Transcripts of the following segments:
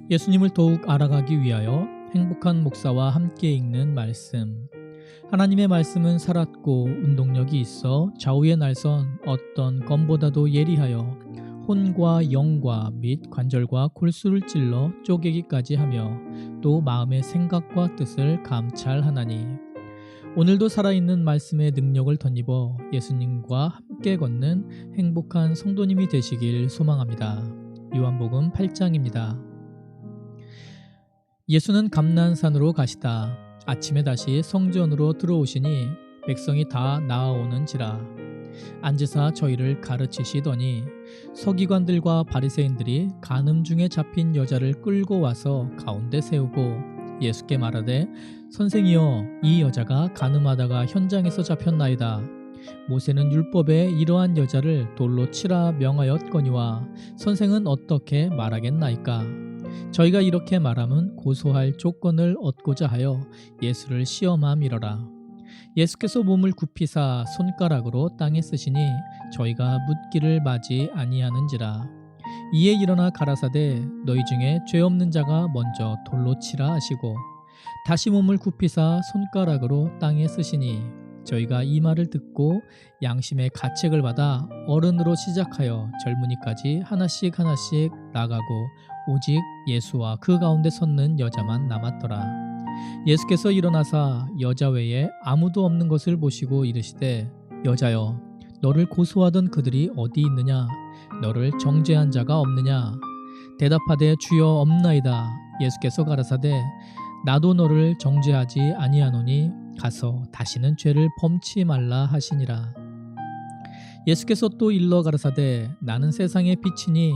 예수님을 더욱 알아가기 위하여 행복한 목사와 함께 읽는 말씀. 하나님의 말씀은 살았고 운동력이 있어 좌우의 날선 어떤 검보다도 예리하여 혼과 영과 및 관절과 골수를 찔러 쪼개기까지 하며 또 마음의 생각과 뜻을 감찰하나니. 오늘도 살아있는 말씀의 능력을 덧입어 예수님과 함께 걷는 행복한 성도님이 되시길 소망합니다. 요한복음 8장입니다. 예수는 감난산으로 가시다. 아침에 다시 성전으로 들어오시니 백성이 다 나아오는지라. 앉으사 저희를 가르치시더니 서기관들과 바리새인들이 간음 중에 잡힌 여자를 끌고 와서 가운데 세우고 예수께 말하되, 선생이여, 이 여자가 간음하다가 현장에서 잡혔나이다. 모세는 율법에 이러한 여자를 돌로 치라 명하였거니와 선생은 어떻게 말하겠나이까? 저희가 이렇게 말하면 고소할 조건을 얻고자 하여 예수를 시험함이러라. 예수께서 몸을 굽히사 손가락으로 땅에 쓰시니 저희가 묻기를 마지 아니하는지라. 이에 일어나 가라사대, 너희 중에 죄 없는 자가 먼저 돌로 치라 하시고 다시 몸을 굽히사 손가락으로 땅에 쓰시니 저희가 이 말을 듣고 양심의 가책을 받아 어른으로 시작하여 젊은이까지 하나씩 나가고 오직 예수와 그 가운데 섰는 여자만 남았더라. 예수께서 일어나사 여자 외에 아무도 없는 것을 보시고 이르시되, 여자여, 너를 고소하던 그들이 어디 있느냐? 너를 정죄한 자가 없느냐? 대답하되, 주여, 없나이다. 예수께서 가라사대, 나도 너를 정죄하지 아니하노니 가서 다시는 죄를 범치 말라 하시니라. 예수께서 또 일러 가라사대, 나는 세상의 빛이니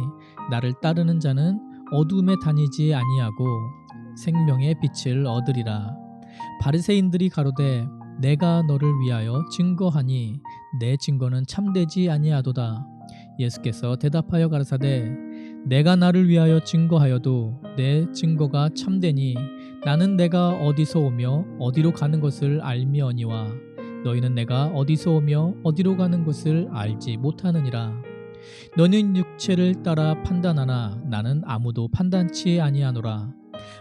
나를 따르는 자는 어두움에 다니지 아니하고 생명의 빛을 얻으리라. 바리새인들이 가로되, 내가 너를 위하여 증거하니 내 증거는 참되지 아니하도다. 예수께서 대답하여 가라사대, 내가 나를 위하여 증거하여도 내 증거가 참되니 나는 내가 어디서 오며 어디로 가는 것을 알미어니와 너희는 내가 어디서 오며 어디로 가는 것을 알지 못하느니라. 너는 육체를 따라 판단하나 나는 아무도 판단치 아니하노라.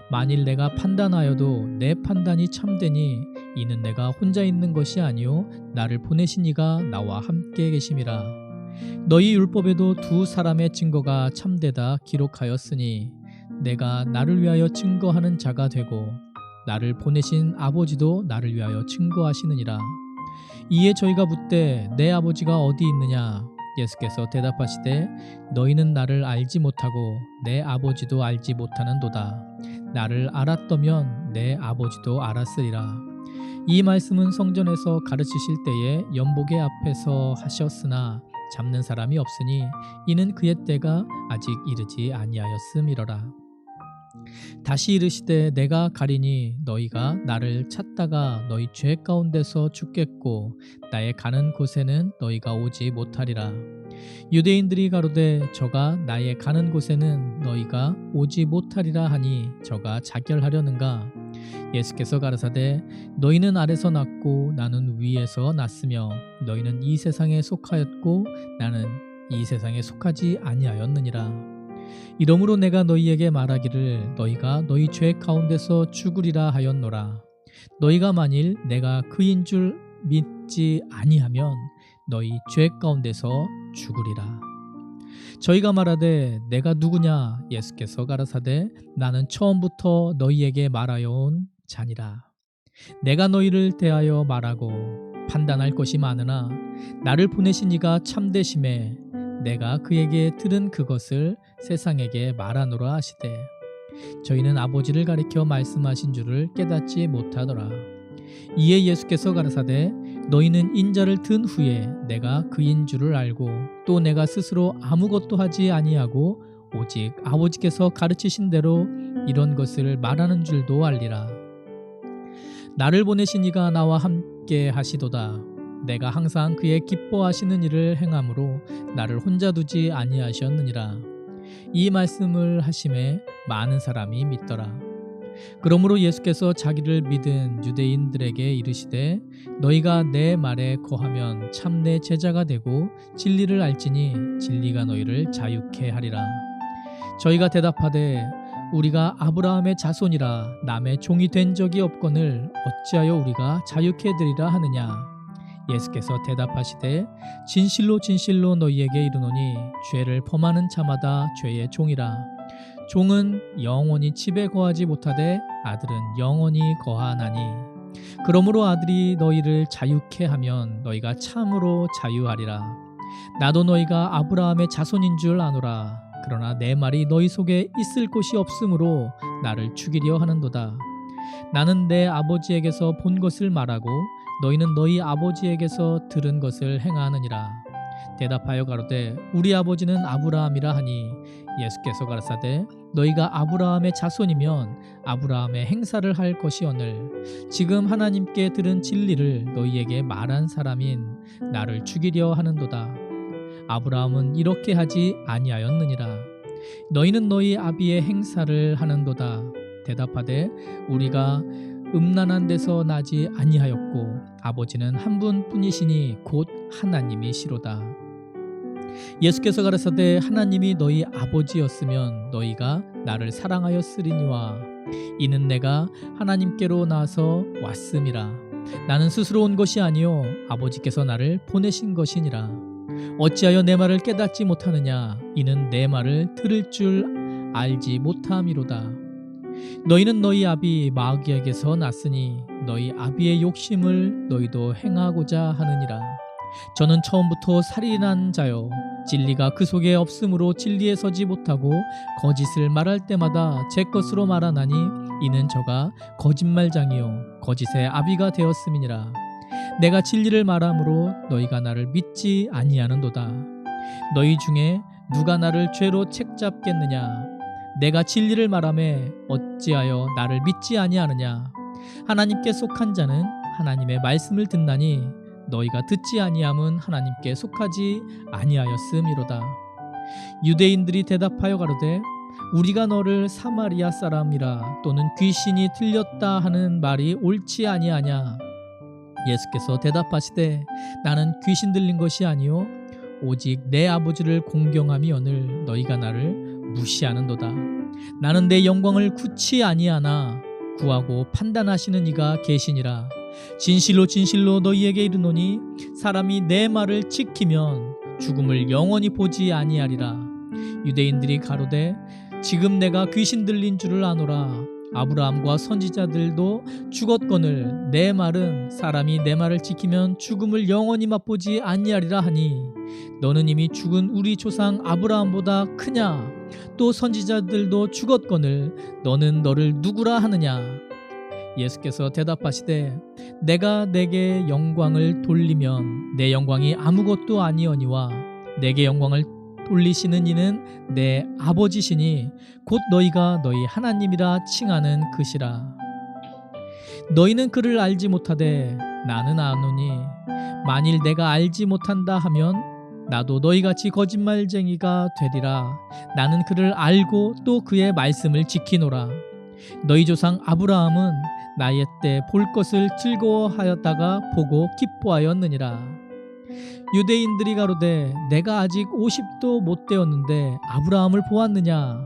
만일 내가 판단하여도 내 판단이 참되니 이는 내가 혼자 있는 것이 아니요 나를 보내신 이가 나와 함께 계심이라. 너희 율법에도 두 사람의 증거가 참되다 기록하였으니 내가 나를 위하여 증거하는 자가 되고 나를 보내신 아버지도 나를 위하여 증거하시느니라. 이에 저희가 묻되, 내 아버지가 어디 있느냐? 예수께서 대답하시되, 너희는 나를 알지 못하고 내 아버지도 알지 못하는도다. 나를 알았더면 내 아버지도 알았으리라. 이 말씀은 성전에서 가르치실 때에 연복의 앞에서 하셨으나 잡는 사람이 없으니 이는 그의 때가 아직 이르지 아니하였음이러라. 다시 이르시되, 내가 가리니 너희가 나를 찾다가 너희 죄 가운데서 죽겠고 나의 가는 곳에는 너희가 오지 못하리라. 유대인들이 가로되, 저가 나의 가는 곳에는 너희가 오지 못하리라 하니 저가 자결하려는가? 예수께서 가라사대, 너희는 아래서 났고 나는 위에서 났으며 너희는 이 세상에 속하였고 나는 이 세상에 속하지 아니하였느니라. 이러므로 내가 너희에게 말하기를 너희가 너희 죄 가운데서 죽으리라 하였노라. 너희가 만일 내가 그인 줄 믿지 아니하면 너희 죄 가운데서 죽으리라. 저희가 말하되, 내가 누구냐? 예수께서 가라사대, 나는 처음부터 너희에게 말하여 온 자니라. 내가 너희를 대하여 말하고 판단할 것이 많으나 나를 보내신 이가 참되심에 내가 그에게 들은 그것을 세상에게 말하노라 하시되, 저희는 아버지를 가리켜 말씀하신 줄을 깨닫지 못하더라. 이에 예수께서 가라사대, 너희는 인자를 든 후에 내가 그인 줄을 알고 또 내가 스스로 아무것도 하지 아니하고 오직 아버지께서 가르치신 대로 이런 것을 말하는 줄도 알리라. 나를 보내신 이가 나와 함께 하시도다. 내가 항상 그의 기뻐하시는 일을 행함으로 나를 혼자 두지 아니하셨느니라. 이 말씀을 하심에 많은 사람이 믿더라. 그러므로 예수께서 자기를 믿은 유대인들에게 이르시되, 너희가 내 말에 거하면 참 내 제자가 되고 진리를 알지니 진리가 너희를 자유케 하리라. 저희가 대답하되, 우리가 아브라함의 자손이라 남의 종이 된 적이 없거늘 어찌하여 우리가 자유케 되리라 하느냐. 예수께서 대답하시되 진실로 진실로 너희에게 이르노니 죄를 범하는 자마다 죄의 종이라. 종은 영원히 집에 거하지 못하되 아들은 영원히 거하나니. 그러므로 아들이 너희를 자유케 하면 너희가 참으로 자유하리라. 나도 너희가 아브라함의 자손인 줄 아노라. 그러나 내 말이 너희 속에 있을 곳이 없으므로 나를 죽이려 하는도다. 나는 내 아버지에게서 본 것을 말하고 너희는 너희 아버지에게서 들은 것을 행하느니라. 대답하여 가로되 우리 아버지는 아브라함이라 하니 예수께서 가라사대 너희가 아브라함의 자손이면 아브라함의 행사를 할 것이오늘 지금 하나님께 들은 진리를 너희에게 말한 사람인 나를 죽이려 하는도다. 아브라함은 이렇게 하지 아니하였느니라. 너희는 너희 아비의 행사를 하는도다. 대답하되 우리가 음란한 데서 나지 아니하였고 아버지는 한 분뿐이시니 곧 하나님이시로다. 예수께서 가라사대 하나님이 너희 아버지였으면 너희가 나를 사랑하였으리니와 이는 내가 하나님께로 나서 왔음이라. 나는 스스로 온 것이 아니요 아버지께서 나를 보내신 것이니라. 어찌하여 내 말을 깨닫지 못하느냐. 이는 내 말을 들을 줄 알지 못함이로다. 너희는 너희 아비 마귀에게서 났으니 너희 아비의 욕심을 너희도 행하고자 하느니라. 저는 처음부터 살인한 자요 진리가 그 속에 없으므로 진리에 서지 못하고 거짓을 말할 때마다 제 것으로 말하나니 이는 저가 거짓말장이요 거짓의 아비가 되었음이니라. 내가 진리를 말함으로 너희가 나를 믿지 아니하는도다. 너희 중에 누가 나를 죄로 책잡겠느냐. 내가 진리를 말하매 어찌하여 나를 믿지 아니하느냐. 하나님께 속한 자는 하나님의 말씀을 듣나니 너희가 듣지 아니함은 하나님께 속하지 아니하였음이로다. 유대인들이 대답하여 가로되 우리가 너를 사마리아 사람이라 또는 귀신이 들렸다 하는 말이 옳지 아니하냐. 예수께서 대답하시되 나는 귀신 들린 것이 아니요 오직 내 아버지를 공경함이오늘 너희가 나를 무시하는도다. 나는 내 영광을 굳이 아니하나 구하고 판단하시는 이가 계시니라. 진실로 진실로 너희에게 이르노니 사람이 내 말을 지키면 죽음을 영원히 보지 아니하리라. 유대인들이 가로되 지금 내가 귀신 들린 줄을 아노라. 아브라함과 선지자들도 죽었거늘 내 말은 사람이 내 말을 지키면 죽음을 영원히 맛보지 아니하리라 하니 너는 이미 죽은 우리 조상 아브라함보다 크냐. 또 선지자들도 죽었거늘 너는 너를 누구라 하느냐. 예수께서 대답하시되 내가 내게 영광을 돌리면 내 영광이 아무것도 아니오니와 내게 영광을 돌리시는 이는 내 아버지시니 곧 너희가 너희 하나님이라 칭하는 그시라. 너희는 그를 알지 못하되 나는 아노니 만일 내가 알지 못한다 하면 나도 너희같이 거짓말쟁이가 되리라. 나는 그를 알고 또 그의 말씀을 지키노라. 너희 조상 아브라함은 나의 때 볼 것을 즐거워하였다가 보고 기뻐하였느니라. 유대인들이 가로되 내가 아직 50도 못 되었는데 아브라함을 보았느냐.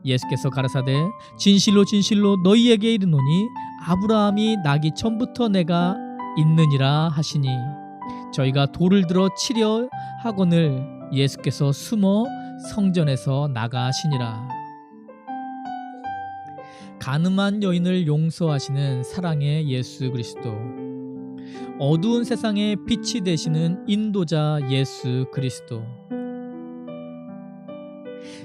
예수께서 가라사대 진실로 진실로 너희에게 이르노니 아브라함이 나기 전부터 내가 있느니라 하시니 저희가 돌을 들어 치려 하거늘 예수께서 숨어 성전에서 나가시니라. 가늠한 여인을 용서하시는 사랑의 예수 그리스도, 어두운 세상의 빛이 되시는 인도자 예수 그리스도.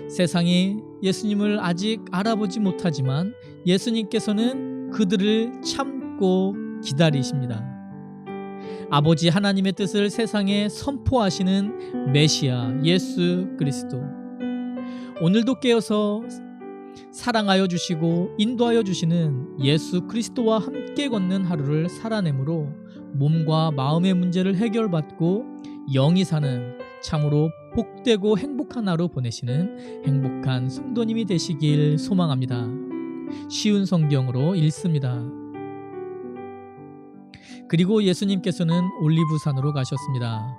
세상이 예수님을 아직 알아보지 못하지만 예수님께서는 그들을 참고 기다리십니다. 아버지 하나님의 뜻을 세상에 선포하시는 메시아 예수 그리스도. 오늘도 깨어서 사랑하여 주시고 인도하여 주시는 예수 그리스도와 함께 걷는 하루를 살아내므로 몸과 마음의 문제를 해결받고 영이 사는 참으로 복되고 행복한 하루 보내시는 행복한 성도님이 되시길 소망합니다. 쉬운 성경으로 읽습니다. 그리고 예수님께서는 올리브산으로 가셨습니다.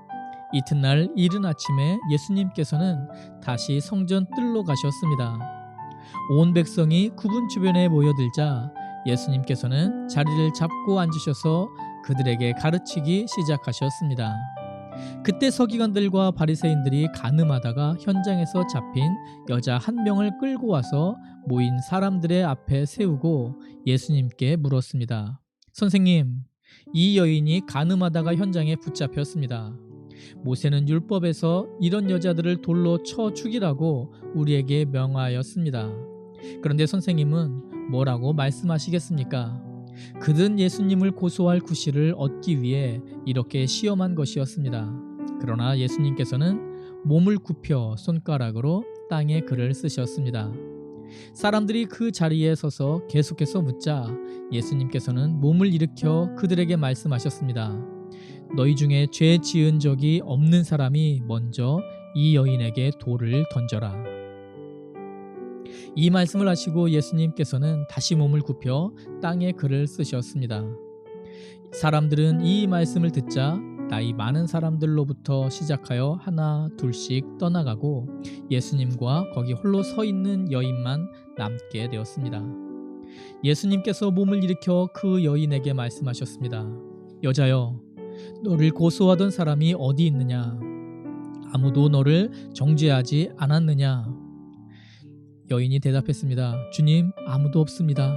이튿날 이른 아침에 예수님께서는 다시 성전 뜰로 가셨습니다. 온 백성이 구분 주변에 모여들자 예수님께서는 자리를 잡고 앉으셔서 그들에게 가르치기 시작하셨습니다. 그때 서기관들과 바리새인들이 간음하다가 현장에서 잡힌 여자 한 명을 끌고 와서 모인 사람들의 앞에 세우고 예수님께 물었습니다. 선생님, 이 여인이 간음하다가 현장에 붙잡혔습니다. 모세는 율법에서 이런 여자들을 돌로 쳐 죽이라고 우리에게 명하였습니다. 그런데 선생님은 뭐라고 말씀하시겠습니까? 그들은 예수님을 고소할 구실을 얻기 위해 이렇게 시험한 것이었습니다. 그러나 예수님께서는 몸을 굽혀 손가락으로 땅에 글을 쓰셨습니다. 사람들이 그 자리에 서서 계속해서 묻자 예수님께서는 몸을 일으켜 그들에게 말씀하셨습니다. 너희 중에 죄 지은 적이 없는 사람이 먼저 이 여인에게 돌을 던져라. 이 말씀을 하시고 예수님께서는 다시 몸을 굽혀 땅에 글을 쓰셨습니다. 사람들은 이 말씀을 듣자 나이 많은 사람들로부터 시작하여 하나 둘씩 떠나가고 예수님과 거기 홀로 서 있는 여인만 남게 되었습니다. 예수님께서 몸을 일으켜 그 여인에게 말씀하셨습니다. 여자여, 너를 고소하던 사람이 어디 있느냐? 아무도 너를 정죄하지 않았느냐? 여인이 대답했습니다. 주님, 아무도 없습니다.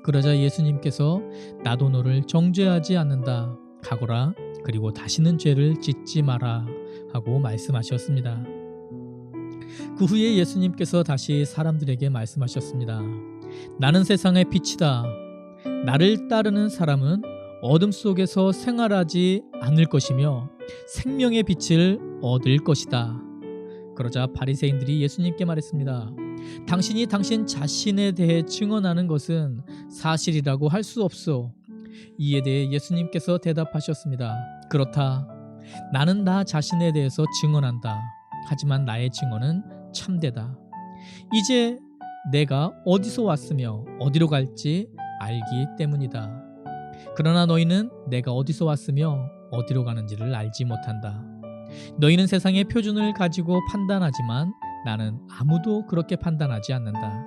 그러자 예수님께서 나도 너를 정죄하지 않는다. 가거라. 그리고 다시는 죄를 짓지 마라 하고 말씀하셨습니다. 그 후에 예수님께서 다시 사람들에게 말씀하셨습니다. 나는 세상의 빛이다. 나를 따르는 사람은 어둠 속에서 생활하지 않을 것이며 생명의 빛을 얻을 것이다. 그러자 바리새인들이 예수님께 말했습니다. 당신이 당신 자신에 대해 증언하는 것은 사실이라고 할 수 없소. 이에 대해 예수님께서 대답하셨습니다. 그렇다. 나는 나 자신에 대해서 증언한다. 하지만 나의 증언은 참되다. 이제 내가 어디서 왔으며 어디로 갈지 알기 때문이다. 그러나 너희는 내가 어디서 왔으며 어디로 가는지를 알지 못한다. 너희는 세상의 표준을 가지고 판단하지만 나는 아무도 그렇게 판단하지 않는다.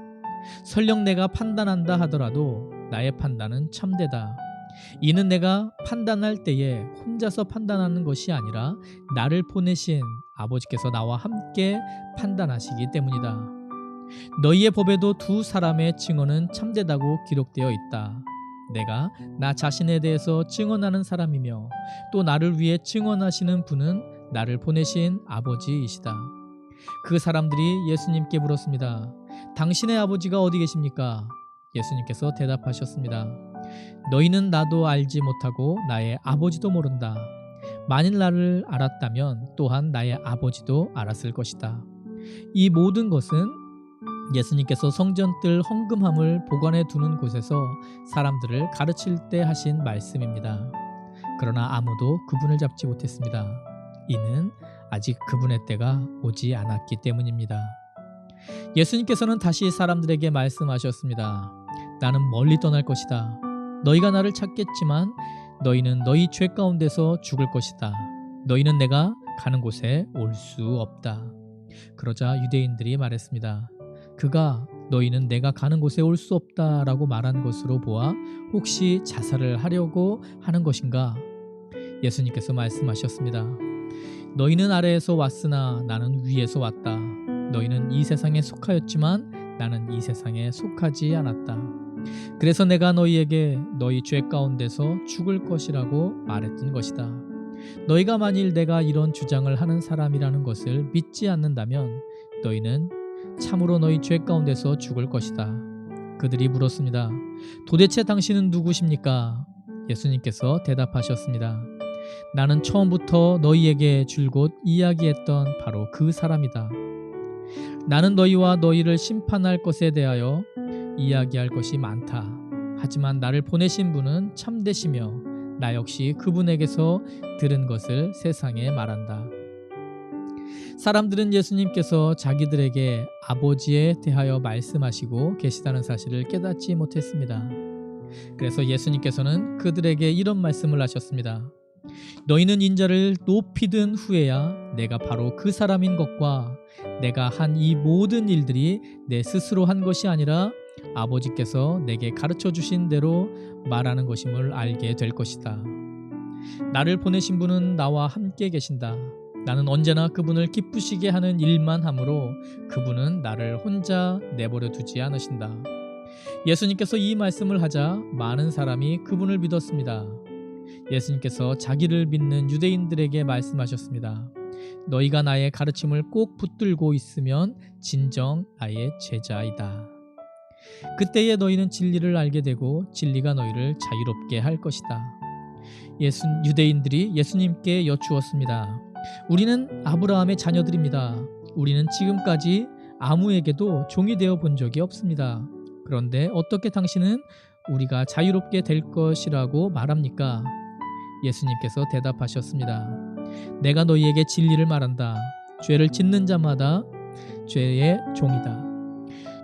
설령 내가 판단한다 하더라도 나의 판단은 참되다. 이는 내가 판단할 때에 혼자서 판단하는 것이 아니라 나를 보내신 아버지께서 나와 함께 판단하시기 때문이다. 너희의 법에도 두 사람의 증언은 참되다고 기록되어 있다. 내가 나 자신에 대해서 증언하는 사람이며 또 나를 위해 증언하시는 분은 나를 보내신 아버지이시다. 그 사람들이 예수님께 물었습니다. 당신의 아버지가 어디 계십니까? 예수님께서 대답하셨습니다. 너희는 나도 알지 못하고 나의 아버지도 모른다. 만일 나를 알았다면 또한 나의 아버지도 알았을 것이다. 이 모든 것은 예수님께서 성전뜰 헌금함을 보관해 두는 곳에서 사람들을 가르칠 때 하신 말씀입니다. 그러나 아무도 그분을 잡지 못했습니다. 이는 아직 그분의 때가 오지 않았기 때문입니다. 예수님께서는 다시 사람들에게 말씀하셨습니다. 나는 멀리 떠날 것이다. 너희가 나를 찾겠지만 너희는 너희 죄 가운데서 죽을 것이다. 너희는 내가 가는 곳에 올 수 없다. 그러자 유대인들이 말했습니다. 그가 너희는 내가 가는 곳에 올 수 없다라고 말한 것으로 보아 혹시 자살을 하려고 하는 것인가? 예수님께서 말씀하셨습니다. 너희는 아래에서 왔으나 나는 위에서 왔다. 너희는 이 세상에 속하였지만 나는 이 세상에 속하지 않았다. 그래서 내가 너희에게 너희 죄 가운데서 죽을 것이라고 말했던 것이다. 너희가 만일 내가 이런 주장을 하는 사람이라는 것을 믿지 않는다면 너희는 참으로 너희 죄 가운데서 죽을 것이다. 그들이 물었습니다. 도대체 당신은 누구십니까? 예수님께서 대답하셨습니다. 나는 처음부터 너희에게 줄곧 이야기했던 바로 그 사람이다. 나는 너희와 너희를 심판할 것에 대하여 이야기할 것이 많다. 하지만 나를 보내신 분은 참되시며 나 역시 그분에게서 들은 것을 세상에 말한다. 사람들은 예수님께서 자기들에게 아버지에 대하여 말씀하시고 계시다는 사실을 깨닫지 못했습니다. 그래서 예수님께서는 그들에게 이런 말씀을 하셨습니다. 너희는 인자를 높이 든 후에야 내가 바로 그 사람인 것과 내가 한 이 모든 일들이 내 스스로 한 것이 아니라 아버지께서 내게 가르쳐 주신 대로 말하는 것임을 알게 될 것이다. 나를 보내신 분은 나와 함께 계신다. 나는 언제나 그분을 기쁘시게 하는 일만 하므로 그분은 나를 혼자 내버려 두지 않으신다. 예수님께서 이 말씀을 하자 많은 사람이 그분을 믿었습니다. 예수님께서 자기를 믿는 유대인들에게 말씀하셨습니다. 너희가 나의 가르침을 꼭 붙들고 있으면 진정 나의 제자이다. 그때에 너희는 진리를 알게 되고 진리가 너희를 자유롭게 할 것이다. 유대인들이 예수님께 여쭈었습니다. 우리는 아브라함의 자녀들입니다. 우리는 지금까지 아무에게도 종이 되어 본 적이 없습니다. 그런데 어떻게 당신은 우리가 자유롭게 될 것이라고 말합니까? 예수님께서 대답하셨습니다. 내가 너희에게 진리를 말한다. 죄를 짓는 자마다 죄의 종이다.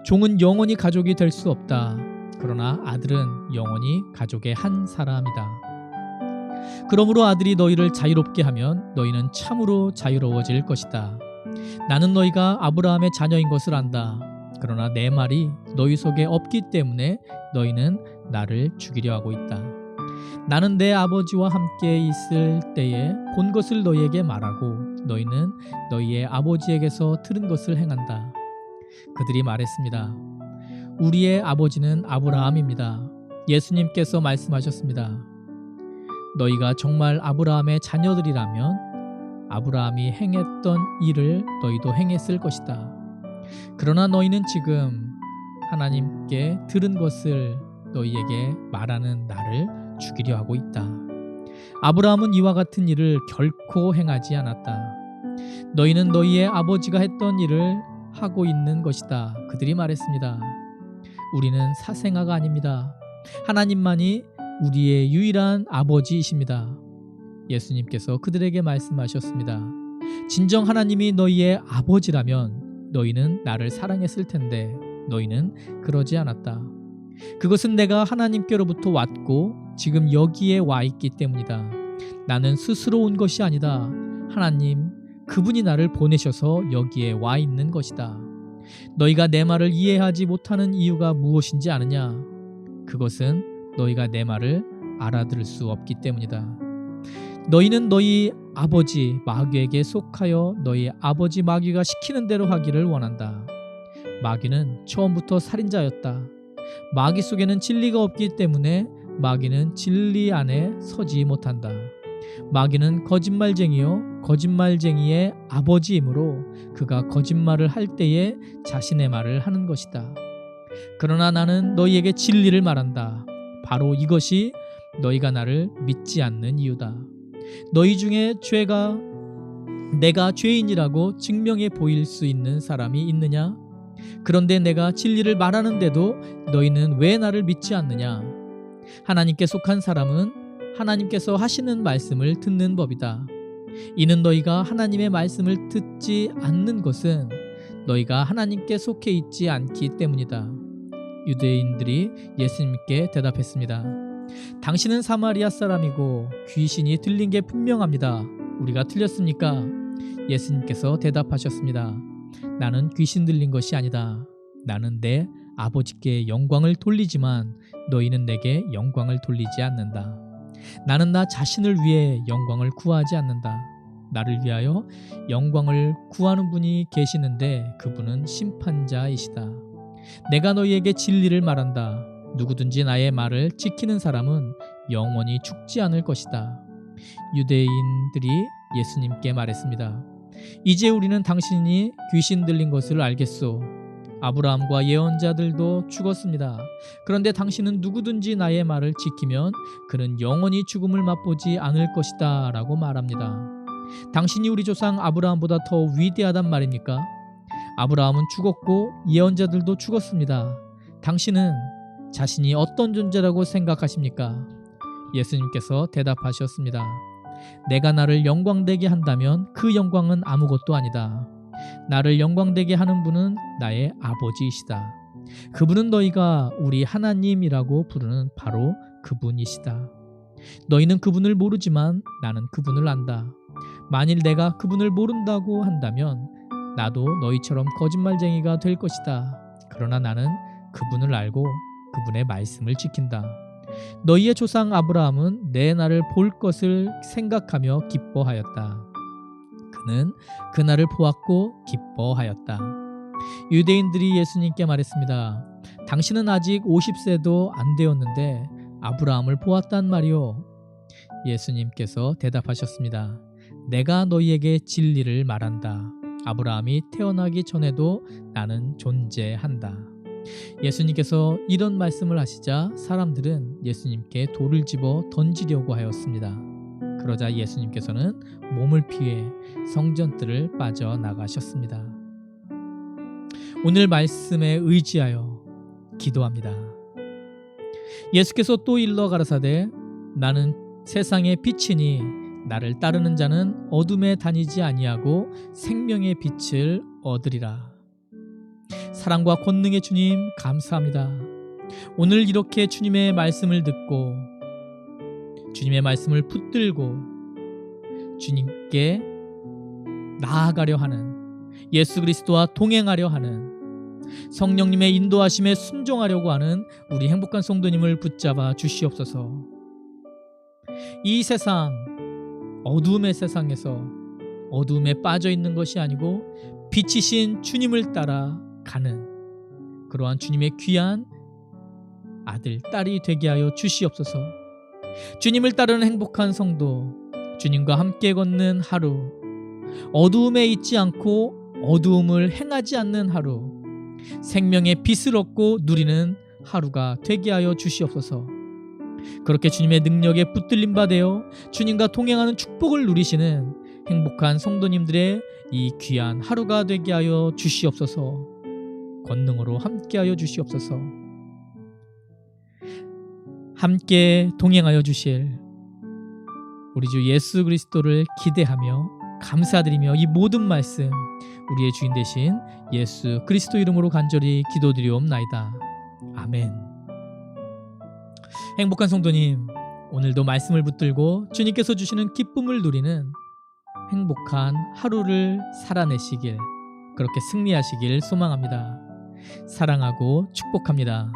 종은 영원히 가족이 될 수 없다. 그러나 아들은 영원히 가족의 한 사람이다. 그러므로 아들이 너희를 자유롭게 하면 너희는 참으로 자유로워질 것이다. 나는 너희가 아브라함의 자녀인 것을 안다. 그러나 내 말이 너희 속에 없기 때문에 너희는 나를 죽이려 하고 있다. 나는 내 아버지와 함께 있을 때에 본 것을 너희에게 말하고 너희는 너희의 아버지에게서 들은 것을 행한다. 그들이 말했습니다. 우리의 아버지는 아브라함입니다. 예수님께서 말씀하셨습니다. 너희가 정말 아브라함의 자녀들이라면 아브라함이 행했던 일을 너희도 행했을 것이다. 그러나 너희는 지금 하나님께 들은 것을 너희에게 말하는 나를 죽이려 하고 있다. 아브라함은 이와 같은 일을 결코 행하지 않았다. 너희는 너희의 아버지가 했던 일을 하고 있는 것이다. 그들이 말했습니다. 우리는 사생아가 아닙니다. 하나님만이 우리의 유일한 아버지이십니다. 예수님께서 그들에게 말씀하셨습니다. 진정 하나님이 너희의 아버지라면 너희는 나를 사랑했을 텐데 너희는 그러지 않았다. 그것은 내가 하나님께로부터 왔고 지금 여기에 와 있기 때문이다. 나는 스스로 온 것이 아니다. 하나님, 그분이 나를 보내셔서 여기에 와 있는 것이다. 너희가 내 말을 이해하지 못하는 이유가 무엇인지 아느냐? 그것은 너희가 내 말을 알아들을 수 없기 때문이다. 너희는 너희 아버지 마귀에게 속하여 너희 아버지 마귀가 시키는 대로 하기를 원한다. 마귀는 처음부터 살인자였다. 마귀 속에는 진리가 없기 때문에 마귀는 진리 안에 서지 못한다. 마귀는 거짓말쟁이요 거짓말쟁이의 아버지이므로 그가 거짓말을 할 때에 자신의 말을 하는 것이다. 그러나 나는 너희에게 진리를 말한다. 바로 이것이 너희가 나를 믿지 않는 이유다. 너희 중에 내가 죄인이라고 증명해 보일 수 있는 사람이 있느냐? 그런데 내가 진리를 말하는데도 너희는 왜 나를 믿지 않느냐? 하나님께 속한 사람은 하나님께서 하시는 말씀을 듣는 법이다. 이는 너희가 하나님의 말씀을 듣지 않는 것은 너희가 하나님께 속해 있지 않기 때문이다. 유대인들이 예수님께 대답했습니다. 당신은 사마리아 사람이고 귀신이 들린 게 분명합니다. 우리가 틀렸습니까? 예수님께서 대답하셨습니다. 나는 귀신 들린 것이 아니다. 나는 내 아버지께 영광을 돌리지만 너희는 내게 영광을 돌리지 않는다. 나는 나 자신을 위해 영광을 구하지 않는다. 나를 위하여 영광을 구하는 분이 계시는데 그분은 심판자이시다. 내가 너희에게 진리를 말한다. 누구든지 나의 말을 지키는 사람은 영원히 죽지 않을 것이다. 유대인들이 예수님께 말했습니다. 이제 우리는 당신이 귀신 들린 것을 알겠소. 아브라함과 예언자들도 죽었습니다. 그런데 당신은 누구든지 나의 말을 지키면 그는 영원히 죽음을 맛보지 않을 것이다 라고 말합니다. 당신이 우리 조상 아브라함보다 더 위대하단 말입니까? 아브라함은 죽었고 예언자들도 죽었습니다. 당신은 자신이 어떤 존재라고 생각하십니까? 예수님께서 대답하셨습니다. 내가 나를 영광되게 한다면 그 영광은 아무것도 아니다. 나를 영광되게 하는 분은 나의 아버지이시다. 그분은 너희가 우리 하나님이라고 부르는 바로 그분이시다. 너희는 그분을 모르지만 나는 그분을 안다. 만일 내가 그분을 모른다고 한다면 나도 너희처럼 거짓말쟁이가 될 것이다. 그러나 나는 그분을 알고 그분의 말씀을 지킨다. 너희의 조상 아브라함은 내 날을 볼 것을 생각하며 기뻐하였다. 그는 그 날을 보았고 기뻐하였다. 유대인들이 예수님께 말했습니다. 당신은 아직 50세도 안 되었는데 아브라함을 보았단 말이오. 예수님께서 대답하셨습니다. 내가 너희에게 진리를 말한다. 아브라함이 태어나기 전에도 나는 존재한다. 예수님께서 이런 말씀을 하시자 사람들은 예수님께 돌을 집어 던지려고 하였습니다. 그러자 예수님께서는 몸을 피해 성전뜰을 빠져나가셨습니다. 오늘 말씀에 의지하여 기도합니다. 예수께서 또 일러 가라사대 나는 세상의 빛이니 나를 따르는 자는 어둠에 다니지 아니하고 생명의 빛을 얻으리라. 사랑과 권능의 주님 감사합니다. 오늘 이렇게 주님의 말씀을 듣고 주님의 말씀을 붙들고 주님께 나아가려 하는, 예수 그리스도와 동행하려 하는, 성령님의 인도하심에 순종하려고 하는 우리 행복한 성도님을 붙잡아 주시옵소서. 이 세상, 어두움의 세상에서 어두움에 빠져 있는 것이 아니고 빛이신 주님을 따라 가는 그러한 주님의 귀한 아들, 딸이 되게 하여 주시옵소서. 주님을 따르는 행복한 성도, 주님과 함께 걷는 하루, 어두움에 있지 않고 어두움을 행하지 않는 하루, 생명의 빛을 얻고 누리는 하루가 되게 하여 주시옵소서. 그렇게 주님의 능력에 붙들림 바 되어 주님과 동행하는 축복을 누리시는 행복한 성도님들의 이 귀한 하루가 되게 하여 주시옵소서. 권능으로 함께 하여 주시옵소서. 함께 동행하여 주실 우리 주 예수 그리스도를 기대하며 감사드리며 이 모든 말씀 우리의 주인 되신 예수 그리스도 이름으로 간절히 기도드리옵나이다. 아멘. 행복한 성도님, 오늘도 말씀을 붙들고 주님께서 주시는 기쁨을 누리는 행복한 하루를 살아내시길, 그렇게 승리하시길 소망합니다. 사랑하고 축복합니다.